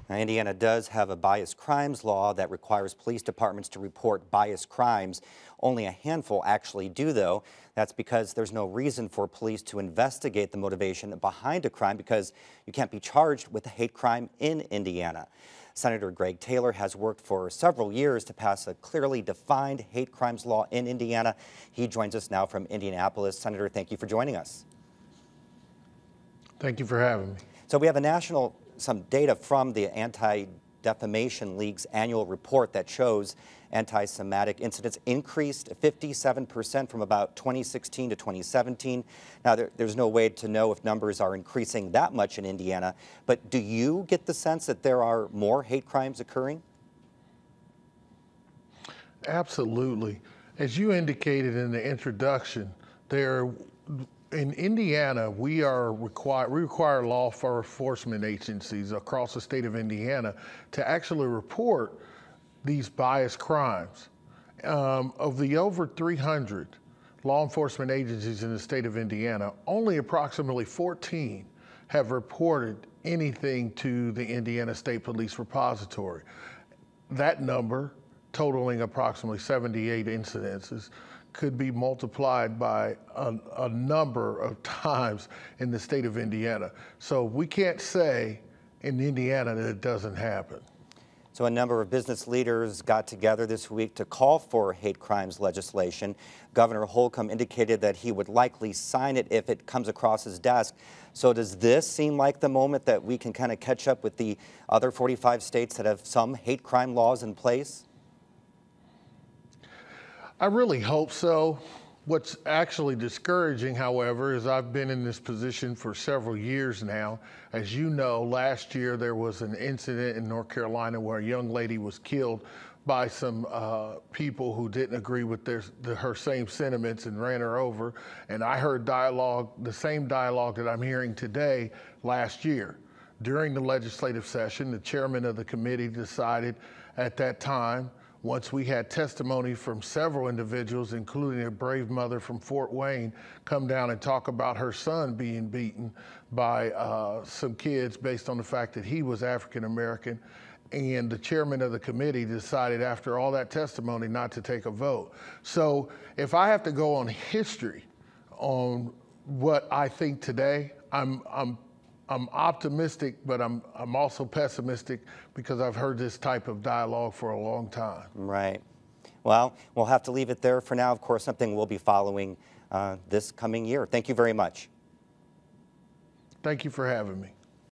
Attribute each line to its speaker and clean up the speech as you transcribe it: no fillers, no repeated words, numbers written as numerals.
Speaker 1: Now, Indiana does have a bias crimes law that requires police departments to report bias crimes. Only a handful actually do, though. That's because there's no reason for police to investigate the motivation behind a crime because you can't be charged with a hate crime in Indiana. Senator Greg Taylor has worked for several years to pass a clearly defined hate crimes law in Indiana. He joins us now from Indianapolis. Senator, thank you for joining us.
Speaker 2: Thank you for having me.
Speaker 1: So we have some data from the Anti-Defamation League's annual report that shows anti-Semitic incidents increased 57% from about 2016 to 2017. Now, there's no way to know if numbers are increasing that much in Indiana, but do you get the sense that there are more hate crimes occurring?
Speaker 2: Absolutely. As you indicated in the introduction, in Indiana, we require law enforcement agencies across the state of Indiana to actually report these bias crimes. Of the over 300 law enforcement agencies in the state of Indiana, only approximately 14 have reported anything to the Indiana State Police Repository. That number, totaling approximately 78 incidences, could be multiplied by a number of times in the state of Indiana. So we can't say in Indiana that it doesn't happen.
Speaker 1: So a number of business leaders got together this week to call for hate crimes legislation. Governor Holcomb indicated that he would likely sign it if it comes across his desk. So does this seem like the moment that we can kind of catch up with the other 45 states that have some hate crime laws in place?
Speaker 2: I really hope so. What's actually discouraging, however, is I've been in this position for several years now. As you know, last year there was an incident in North Carolina where a young lady was killed by some people who didn't agree with her same sentiments and ran her over. And I heard the same dialogue that I'm hearing today last year. During the legislative session, the chairman of the committee decided at that time, once we had testimony from several individuals, including a brave mother from Fort Wayne, come down and talk about her son being beaten by some kids based on the fact that he was African American. And the chairman of the committee decided after all that testimony not to take a vote. So if I have to go on history on what I think today, I'm optimistic, but I'm also pessimistic because I've heard this type of dialogue for a long time.
Speaker 1: Right. Well, we'll have to leave it there for now. Of course, something we'll be following this coming year. Thank you very much.
Speaker 2: Thank you for having me.